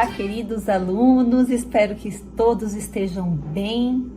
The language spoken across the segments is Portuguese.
Olá, queridos alunos, espero que todos estejam bem.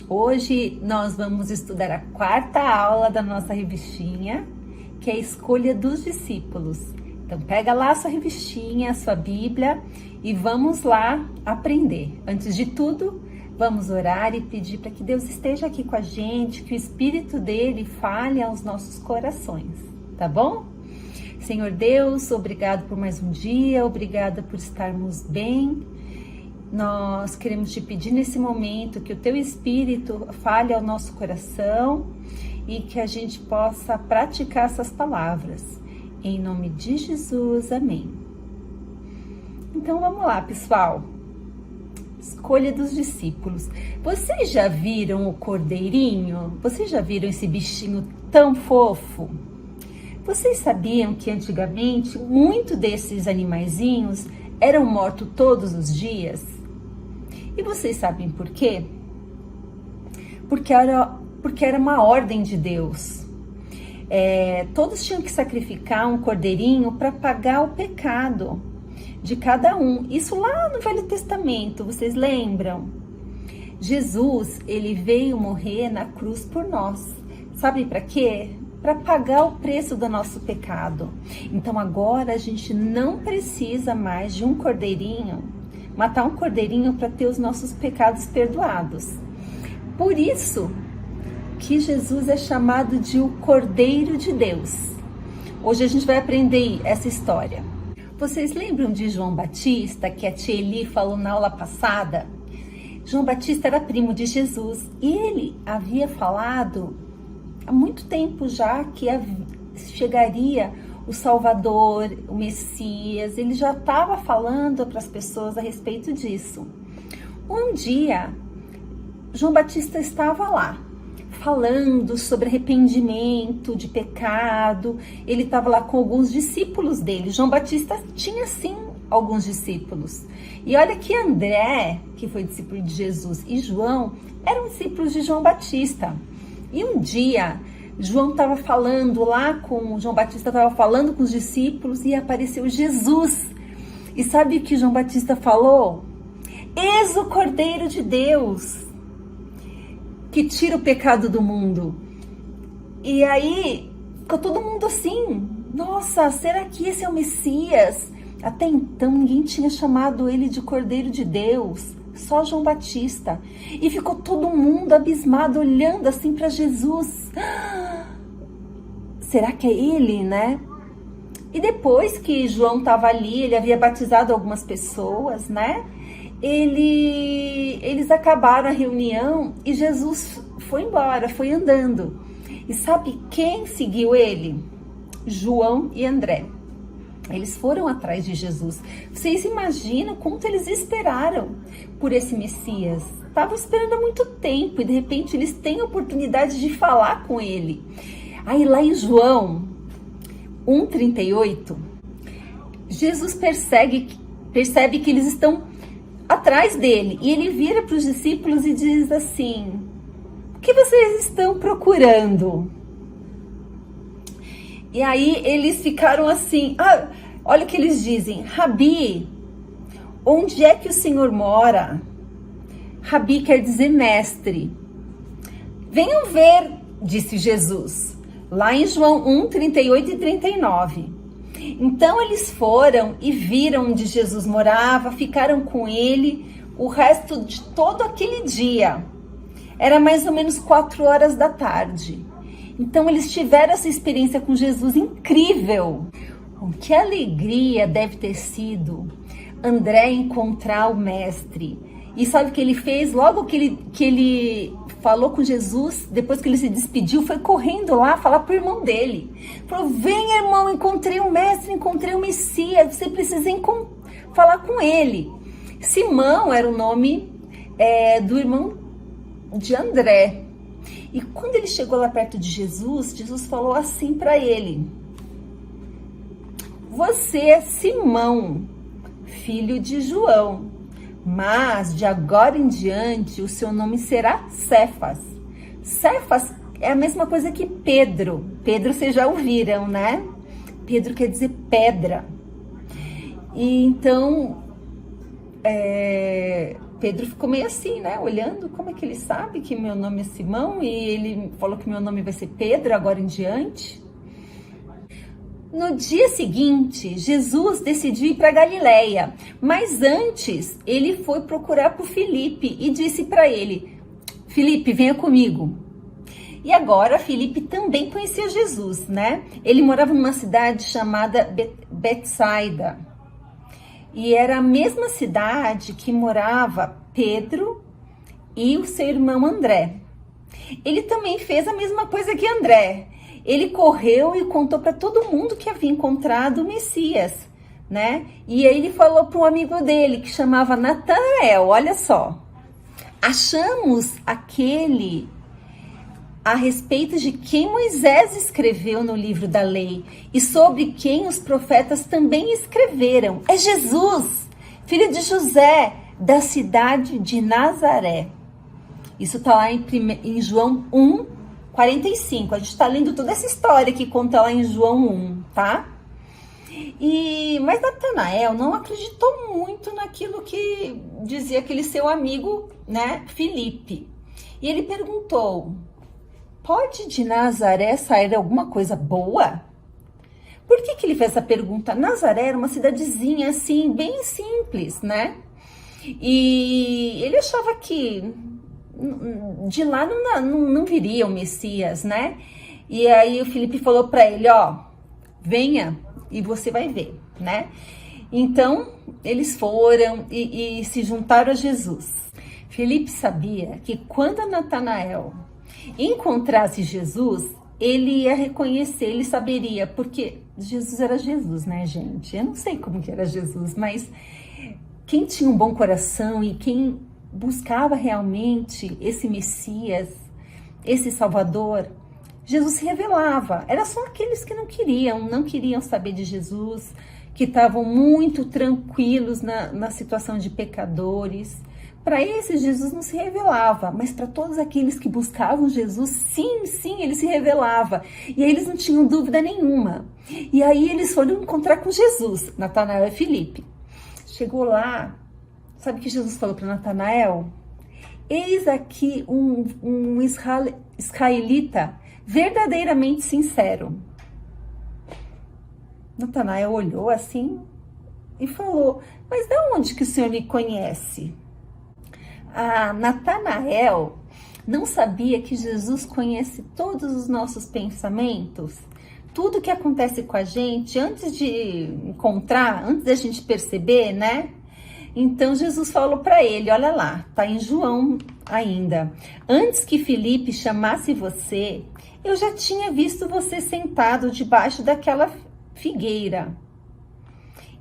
Hoje nós vamos estudar a quarta aula da nossa revistinha, que é a escolha dos discípulos. Então pega lá a sua revistinha, a sua Bíblia e vamos lá aprender. Antes de tudo, vamos orar e pedir para que Deus esteja aqui com a gente, que o Espírito dele fale aos nossos corações, tá bom? Senhor Deus, obrigado por mais um dia, obrigada por estarmos bem. Nós queremos te pedir nesse momento que o teu Espírito fale ao nosso coração e que a gente possa praticar essas palavras. Em nome de Jesus, amém. Então vamos lá, pessoal. Escolha dos discípulos. Vocês já viram o cordeirinho? Vocês já viram esse bichinho tão fofo? Vocês sabiam que antigamente muitos desses animaizinhos eram mortos todos os dias? E vocês sabem por quê? Porque era uma ordem de Deus. Todos tinham que sacrificar um cordeirinho para pagar o pecado de cada um. Isso lá no Velho Testamento, vocês lembram? Jesus, ele veio morrer na cruz por nós. Sabe para quê? Para pagar o preço do nosso pecado. Então agora a gente não precisa mais de um cordeirinho, matar um cordeirinho para ter os nossos pecados perdoados. Por isso que Jesus é chamado de o Cordeiro de Deus. Hoje a gente vai aprender essa história. Vocês lembram de João Batista, que a tia Eli falou na aula passada? João Batista era primo de Jesus e ele havia falado há muito tempo já que chegaria o Salvador, o Messias. Ele já estava falando para as pessoas a respeito disso. Um dia, João Batista estava lá, falando sobre arrependimento de pecado. Ele estava lá com alguns discípulos dele. João Batista tinha, sim, alguns discípulos. E olha que André, que foi discípulo de Jesus, e João eram discípulos de João Batista. E um dia, João Batista estava falando com os discípulos e apareceu Jesus. E sabe o que João Batista falou? Eis o Cordeiro de Deus, que tira o pecado do mundo. E aí, ficou todo mundo assim, nossa, será que esse é o Messias? Até então, ninguém tinha chamado ele de Cordeiro de Deus. Só João Batista. E ficou todo mundo abismado, olhando assim para Jesus. Será que é ele, né? E depois que João estava ali, ele havia batizado algumas pessoas, né? Eles acabaram a reunião e Jesus foi embora, foi andando. E sabe quem seguiu ele? João e André. Eles foram atrás de Jesus. Vocês imaginam quanto eles esperaram por esse Messias? Estavam esperando há muito tempo e de repente eles têm a oportunidade de falar com ele. Aí lá em João 1,38, Jesus percebe que eles estão atrás dele. E ele vira para os discípulos e diz assim: o que vocês estão procurando? E aí eles ficaram assim, olha o que eles dizem: Rabi, onde é que o Senhor mora? Rabi quer dizer mestre. Venham ver, disse Jesus, lá em João 1, 38 e 39. Então eles foram e viram onde Jesus morava, ficaram com ele o resto de todo aquele dia. Era mais ou menos 4 horas da tarde. Então eles tiveram essa experiência com Jesus incrível. Que alegria deve ter sido André encontrar o mestre. E sabe o que ele fez? Logo que ele falou com Jesus, depois que ele se despediu, foi correndo lá falar pro irmão dele. Falou: vem, irmão, encontrei o mestre, encontrei o Messias, você precisa falar com ele. Simão era o nome do irmão de André. E quando ele chegou lá perto de Jesus, Jesus falou assim para ele: você é Simão, filho de João, mas de agora em diante o seu nome será Cefas. Cefas é a mesma coisa que Pedro. Pedro vocês já ouviram, né? Pedro quer dizer pedra. E então Pedro ficou meio assim, né? Olhando, como é que ele sabe que meu nome é Simão? E ele falou que meu nome vai ser Pedro agora em diante. No dia seguinte, Jesus decidiu ir para Galileia, mas antes ele foi procurar por Filipe e disse para ele: Filipe, venha comigo. E agora Filipe também conhecia Jesus, né? Ele morava numa cidade chamada Betsaida. E era a mesma cidade que morava Pedro e o seu irmão André. Ele também fez a mesma coisa que André. Ele correu e contou para todo mundo que havia encontrado o Messias, né? E aí ele falou para um amigo dele que chamava Natanael, olha só. Achamos aquele a respeito de quem Moisés escreveu no livro da lei e sobre quem os profetas também escreveram. É Jesus, filho de José, da cidade de Nazaré. Isso está lá em João 1, 45. A gente está lendo toda essa história que conta lá em João 1, tá? Mas Natanael não acreditou muito naquilo que dizia aquele seu amigo, né, Filipe. E ele perguntou: pode de Nazaré sair alguma coisa boa? Por que ele fez essa pergunta? Nazaré era uma cidadezinha assim, bem simples, né? E ele achava que de lá não viria o Messias, né? E aí o Filipe falou para ele: ó, venha e você vai ver, né? Então eles foram e se juntaram a Jesus. Filipe sabia que quando Natanael encontrasse Jesus, ele ia reconhecer, ele saberia, porque Jesus era Jesus, né, gente? Eu não sei como que era Jesus, mas quem tinha um bom coração e quem buscava realmente esse Messias, esse Salvador, Jesus se revelava. Era só aqueles que não queriam saber de Jesus, que estavam muito tranquilos na situação de pecadores. Para esses, Jesus não se revelava, mas para todos aqueles que buscavam Jesus, sim, ele se revelava. E aí eles não tinham dúvida nenhuma. E aí eles foram encontrar com Jesus, Natanael e Filipe. Chegou lá, sabe o que Jesus falou para Natanael? Eis aqui um israelita verdadeiramente sincero. Natanael olhou assim e falou: mas de onde que o Senhor me conhece? Natanael não sabia que Jesus conhece todos os nossos pensamentos, tudo que acontece com a gente antes de encontrar, antes da gente perceber, né? Então Jesus falou para ele, olha lá, tá em João ainda: antes que Filipe chamasse você, eu já tinha visto você sentado debaixo daquela figueira.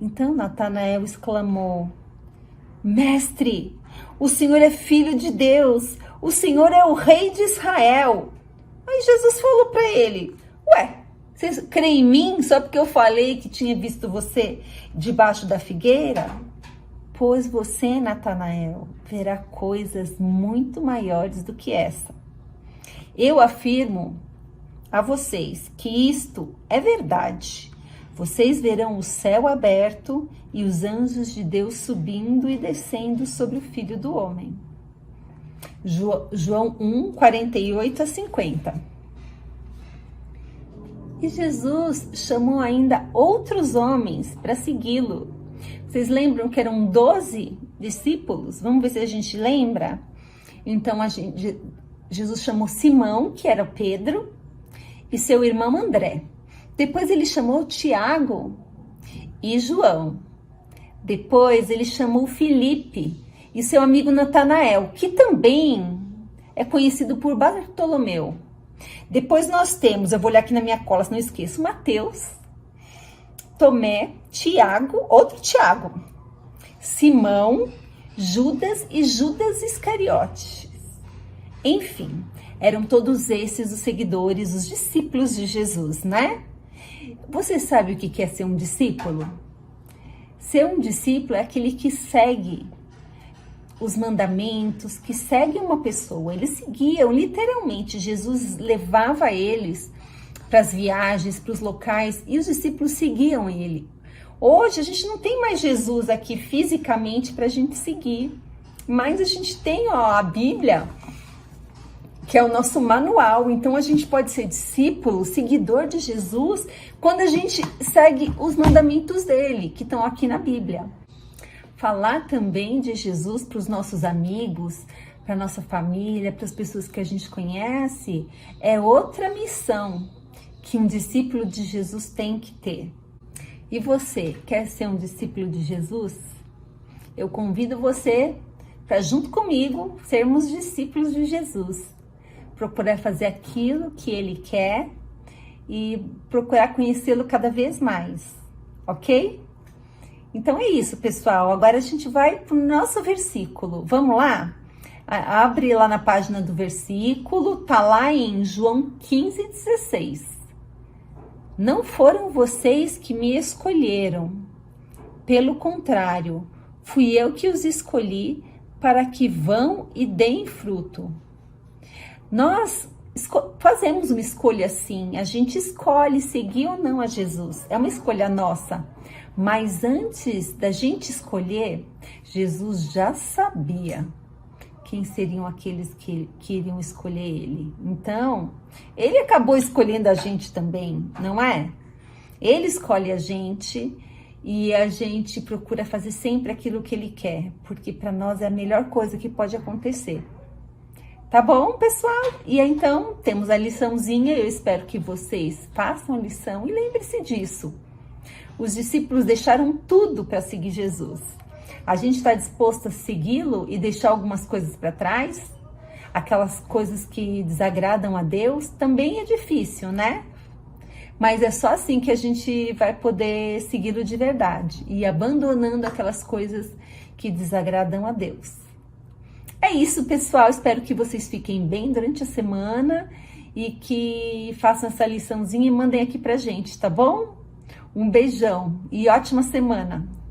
Então Natanael exclamou: mestre, o Senhor é filho de Deus, o Senhor é o rei de Israel. Aí Jesus falou para ele: ué, você crê em mim só porque eu falei que tinha visto você debaixo da figueira? Pois você, Natanael, verá coisas muito maiores do que essa. Eu afirmo a vocês que isto é verdade. Vocês verão o céu aberto e os anjos de Deus subindo e descendo sobre o Filho do Homem. João 1, 48 a 50. E Jesus chamou ainda outros homens para segui-lo. Vocês lembram que eram 12 discípulos? Vamos ver se a gente lembra. Então Jesus chamou Simão, que era Pedro, e seu irmão André. Depois ele chamou Tiago e João. Depois ele chamou Filipe e seu amigo Natanael, que também é conhecido por Bartolomeu. Depois nós temos, eu vou olhar aqui na minha cola, se não esqueço, Mateus, Tomé, Tiago, outro Tiago, Simão, Judas e Judas Iscariotes. Enfim, eram todos esses os seguidores, os discípulos de Jesus, né? Você sabe o que é ser um discípulo? Ser um discípulo é aquele que segue os mandamentos, que segue uma pessoa. Eles seguiam, literalmente. Jesus levava eles para as viagens, para os locais, e os discípulos seguiam ele. Hoje a gente não tem mais Jesus aqui fisicamente para a gente seguir, mas a gente tem a Bíblia, que é o nosso manual. Então a gente pode ser discípulo, seguidor de Jesus, quando a gente segue os mandamentos dele, que estão aqui na Bíblia. Falar também de Jesus para os nossos amigos, para nossa família, para as pessoas que a gente conhece, é outra missão que um discípulo de Jesus tem que ter. E você, quer ser um discípulo de Jesus? Eu convido você para, junto comigo, sermos discípulos de Jesus. Procurar fazer aquilo que Ele quer e procurar conhecê-lo cada vez mais, ok? Então é isso, pessoal. Agora a gente vai para o nosso versículo. Vamos lá? Abre lá na página do versículo, tá lá em João 15:16. Não foram vocês que me escolheram, pelo contrário, fui eu que os escolhi para que vão e deem fruto. Nós fazemos uma escolha assim, a gente escolhe seguir ou não a Jesus, é uma escolha nossa. Mas antes da gente escolher, Jesus já sabia quem seriam aqueles que iriam escolher ele. Então, ele acabou escolhendo a gente também, não é? Ele escolhe a gente e a gente procura fazer sempre aquilo que ele quer, porque para nós é a melhor coisa que pode acontecer. Tá bom, pessoal? E então, temos a liçãozinha, eu espero que vocês façam a lição e lembre-se disso. Os discípulos deixaram tudo para seguir Jesus. A gente está disposto a segui-lo e deixar algumas coisas para trás? Aquelas coisas que desagradam a Deus? Também é difícil, né? Mas é só assim que a gente vai poder segui-lo de verdade e abandonando aquelas coisas que desagradam a Deus. É isso, pessoal. Espero que vocês fiquem bem durante a semana e que façam essa liçãozinha e mandem aqui pra gente, tá bom? Um beijão e ótima semana!